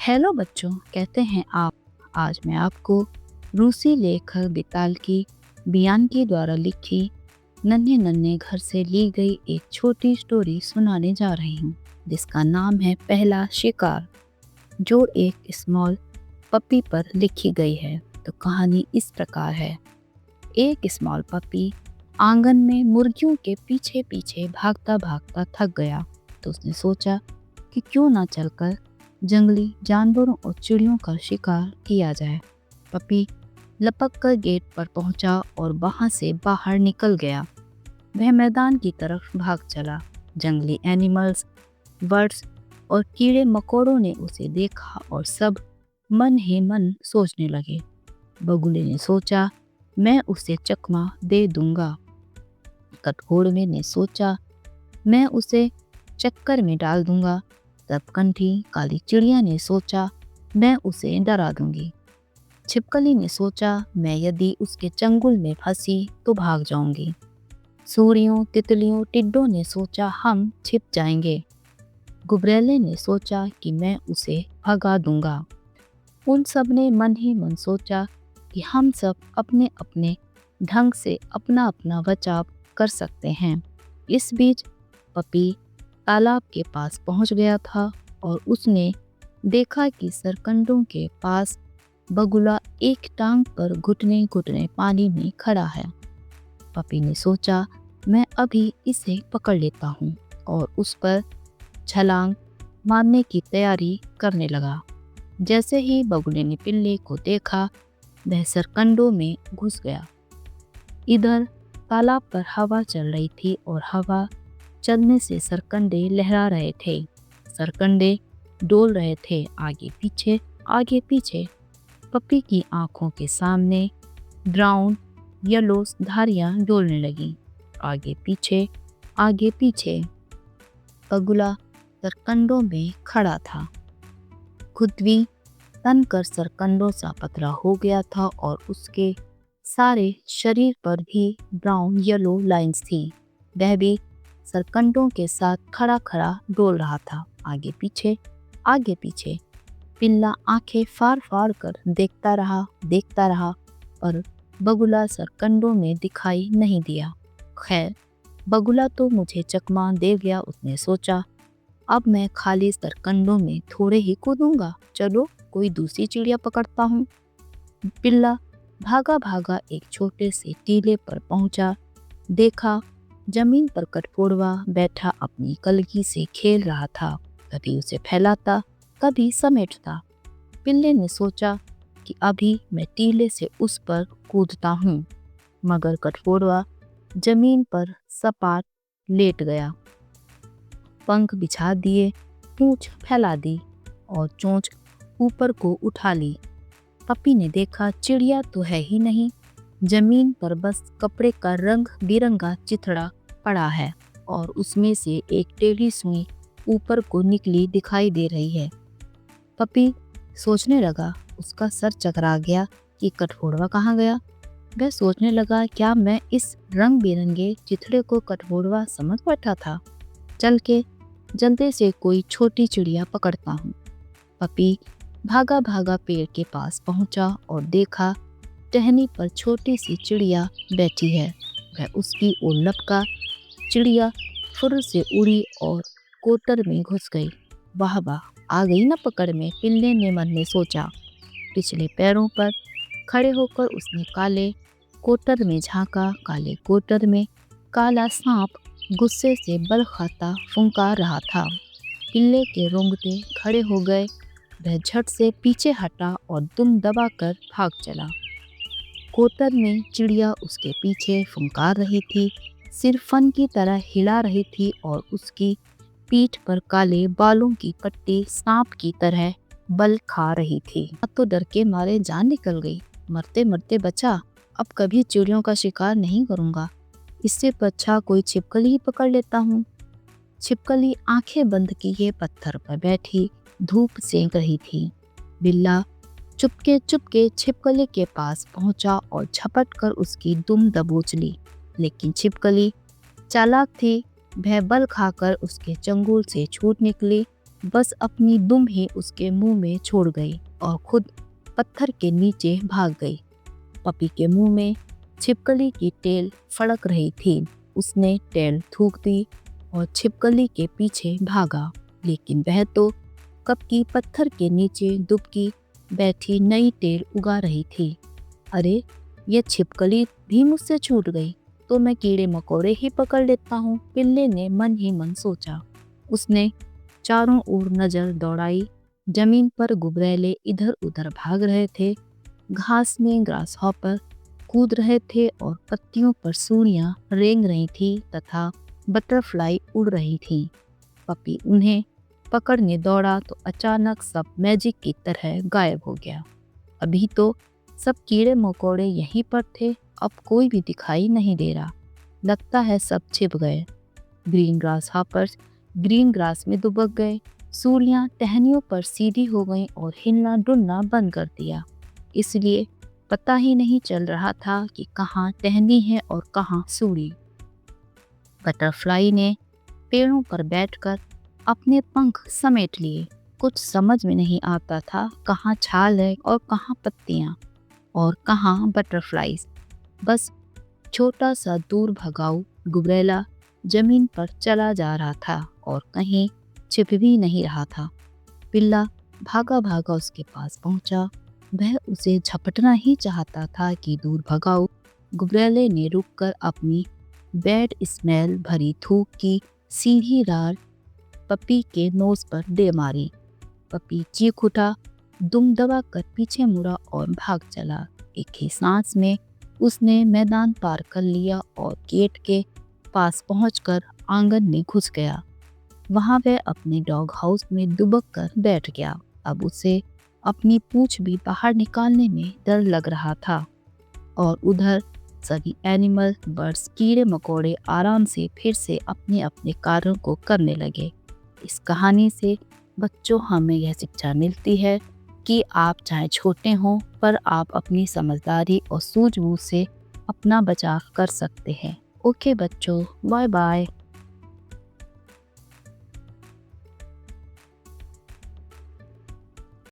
Hello बच्चों, कहते हैं आप। आज मैं आपको रूसी लेखक बिताल्की बियानकी द्वारा लिखी नन्हे नन्हे घर से ली गई एक छोटी स्टोरी सुनाने जा रही हूँ, जिसका नाम है पहला शिकार, जो एक स्मॉल पपी पर लिखी गई है। तो कहानी इस प्रकार है। एक स्मॉल पपी आंगन में मुर्गियों के पीछे पीछे भागता भागता थक गया, तो उसने सोचा कि क्यों ना चलकर जंगली जानवरों और चिड़ियों का शिकार किया जाए। पपी लपक कर गेट पर पहुंचा और वहां से बाहर निकल गया। वह मैदान की तरफ भाग चला। जंगली एनिमल्स, बर्ड्स और कीड़े मकोड़ों ने उसे देखा और सब मन ही मन सोचने लगे। बगुले ने सोचा, मैं उसे चकमा दे दूंगा। कठफोड़वे ने सोचा, मैं उसे चक्कर में डाल दूंगा। तब कंठी काली चिड़िया ने सोचा, मैं उसे डरा दूंगी। छिपकली ने सोचा, मैं यदि उसके चंगुल में फंसी तो भाग जाऊंगी। सूरियों, तितलियों, टिड्डों ने सोचा, हम छिप जाएंगे। गुबरैले ने सोचा कि मैं उसे भगा दूंगा। उन सब ने मन ही मन सोचा कि हम सब अपने अपने ढंग से अपना अपना बचाव कर सकते हैं। इस बीच पपी तालाब के पास पहुंच गया था और उसने देखा कि सरकंडों के पास बगुला एक टांग पर घुटने घुटने पानी में खड़ा है। पपी ने सोचा, मैं अभी इसे पकड़ लेता हूँ, और उस पर छलांग मारने की तैयारी करने लगा। जैसे ही बगुले ने पिल्ले को देखा, वह सरकंडों में घुस गया। इधर तालाब पर हवा चल रही थी और हवा चलने से सरकंडे लहरा रहे थे। सरकंडे डोल रहे थे आगे पीछे आगे पीछे। पपी की आंखों के सामने ब्राउन येलो धारियां डोलने लगी, आगे पीछे आगे पीछे। बगुला सरकंडों में खड़ा था। खुद भी तनकर सरकंडों सा पतला हो गया था और उसके सारे शरीर पर भी ब्राउन येलो लाइंस थी। वह भी सरकंडों के साथ खड़ा खड़ा डोल रहा था, आगे पीछे। पिल्ला आंखें फाड़ फाड़ कर देखता रहा और बगुला सरकंडों में दिखाई नहीं दिया। खैर, बगुला तो मुझे चकमा दे गया, उसने सोचा। अब मैं खाली सरकंडों में थोड़े ही कूदूंगा, चलो कोई दूसरी चिड़िया पकड़ता हूँ। पिल्ला भागा भागा एक छोटे से टीले पर पहुंचा। देखा, जमीन पर कठफोड़वा बैठा अपनी कलगी से खेल रहा था, कभी उसे फैलाता कभी समेटता। पिल्ले ने सोचा कि अभी मैं टीले से उस पर कूदता हूँ, मगर कठफोड़वा जमीन पर सपाट लेट गया। पंख बिछा दिए, पूंछ फैला दी और चोंच ऊपर को उठा ली। पपी ने देखा, चिड़िया तो है ही नहीं, जमीन पर बस कपड़े का रंग बिरंगा चिथड़ा पड़ा है और उसमें से एक टेढ़ी सुई ऊपर को निकली दिखाई दे रही है। पपी सोचने लगा, उसका सर चकरा गया कि कठफोड़वा कहाँ गया। वह सोचने लगा, क्या मैं इस रंग बिरंगे चिथड़े को कठफोड़वा समझ बैठा था? चल के जल्दी से कोई छोटी चिड़िया पकड़ता हूँ। पपी भागा भागा पेड़ के पास पहुंचा और देखा, टहनी पर छोटी सी चिड़िया बैठी है। वह उसकी ओर लपका। चिड़िया फुर्र से उड़ी और कोटर में घुस गई। वाह वाह, आ गई ना पकड़ में, पिल्ले ने मन में सोचा। पिछले पैरों पर खड़े होकर उसने काले कोटर में झांका। काले कोटर में काला सांप गुस्से से बल खाता फुंकार रहा था। पिल्ले के रोंगटे खड़े हो गए। वह झट से पीछे हटा और दुम दबाकर भाग चला। कोटर में चिड़िया उसके पीछे फुंकार रही थी, सिर फन की तरह हिला रही थी और उसकी पीठ पर काले बालों की पट्टी सांप की तरह बल खा रही थी। अब तो डर के मारे जान निकल गई। मरते मरते बचा। अब कभी चिड़ियों का शिकार नहीं करूंगा। इससे अच्छा कोई छिपकली ही पकड़ लेता हूँ। छिपकली आंखें बंद किए पत्थर पर बैठी धूप सेंक रही थी। बिल्ला चुपके चुपके छिपकली के पास पहुंचा और झपट कर उसकी दुम दबोच ली। लेकिन छिपकली चालाक थी, वह बल खाकर उसके चंगुल से छूट निकली। बस अपनी दुम ही उसके मुंह में छोड़ गई और खुद पत्थर के नीचे भाग गई। पपी के मुंह में छिपकली की टेल फड़क रही थी। उसने टेल थूक दी और छिपकली के पीछे भागा, लेकिन वह तो कब की पत्थर के नीचे दुबकी बैठी नई टेल उगा रही थी। अरे, ये छिपकली भी मुझसे छूट गई तो मैं कीड़े मकोड़े ही पकड़ लेता हूँ, पिल्ले ने मन ही मन सोचा। उसने चारों ओर नजर दौड़ाई। जमीन पर गुबरैले इधर उधर भाग रहे थे, घास में ग्रास हॉपर कूद रहे थे और पत्तियों पर सूड़ियां रेंग रही थी तथा बटरफ्लाई उड़ रही थी। पपी उन्हें पकड़ने दौड़ा तो अचानक सब मैजिक की तरह गायब हो गया। अभी तो सब कीड़े मकोड़े यहीं पर थे, अब कोई भी दिखाई नहीं दे रहा। लगता है सब छिप गए। Green grass hoppers green grass में दुबक गए। सूड़ियां टहनियों पर सीधी हो गईं और हिलना डुलना बंद कर दिया। इसलिए पता ही नहीं चल रहा था कि कहाँ टहनी है और कहाँ सूड़ी। बटरफ्लाई ने पेड़ों पर बैठकर अपने पंख समेट लिए। कुछ समझ में नहीं आता था कहाँ छाल है और कहाँ पत्तियाँ और कहाँ बटरफ्लाईज। बस छोटा सा दूर भगाऊ गुबरैला जमीन पर चला जा रहा था और कहीं छिप भी नहीं रहा था। पिल्ला भागा भागा उसके पास पहुंचा। वह उसे झपटना ही चाहता था कि दूर भगाऊ गुबरैले ने रुककर अपनी बैड स्मेल भरी थूक की सीधी रार पपी के नोज पर दे मारी। पपी चीख उठा, दुम दबा कर पीछे मुड़ा और भाग चला। एक ही सांस में उसने मैदान पार कर लिया और गेट के पास पहुंचकर आंगन में घुस गया। वहां वह अपने डॉग हाउस में दुबक कर बैठ गया। अब उसे अपनी पूंछ भी बाहर निकालने में डर लग रहा था। और उधर सभी एनिमल बर्ड्स कीड़े मकोड़े आराम से फिर से अपने अपने कार्यों को करने लगे। इस कहानी से बच्चों हमें यह शिक्षा मिलती है कि आप चाहे छोटे हों पर आप अपनी समझदारी और सूझबूझ से अपना बचाव कर सकते हैं। ओके बच्चों, बाय बाय।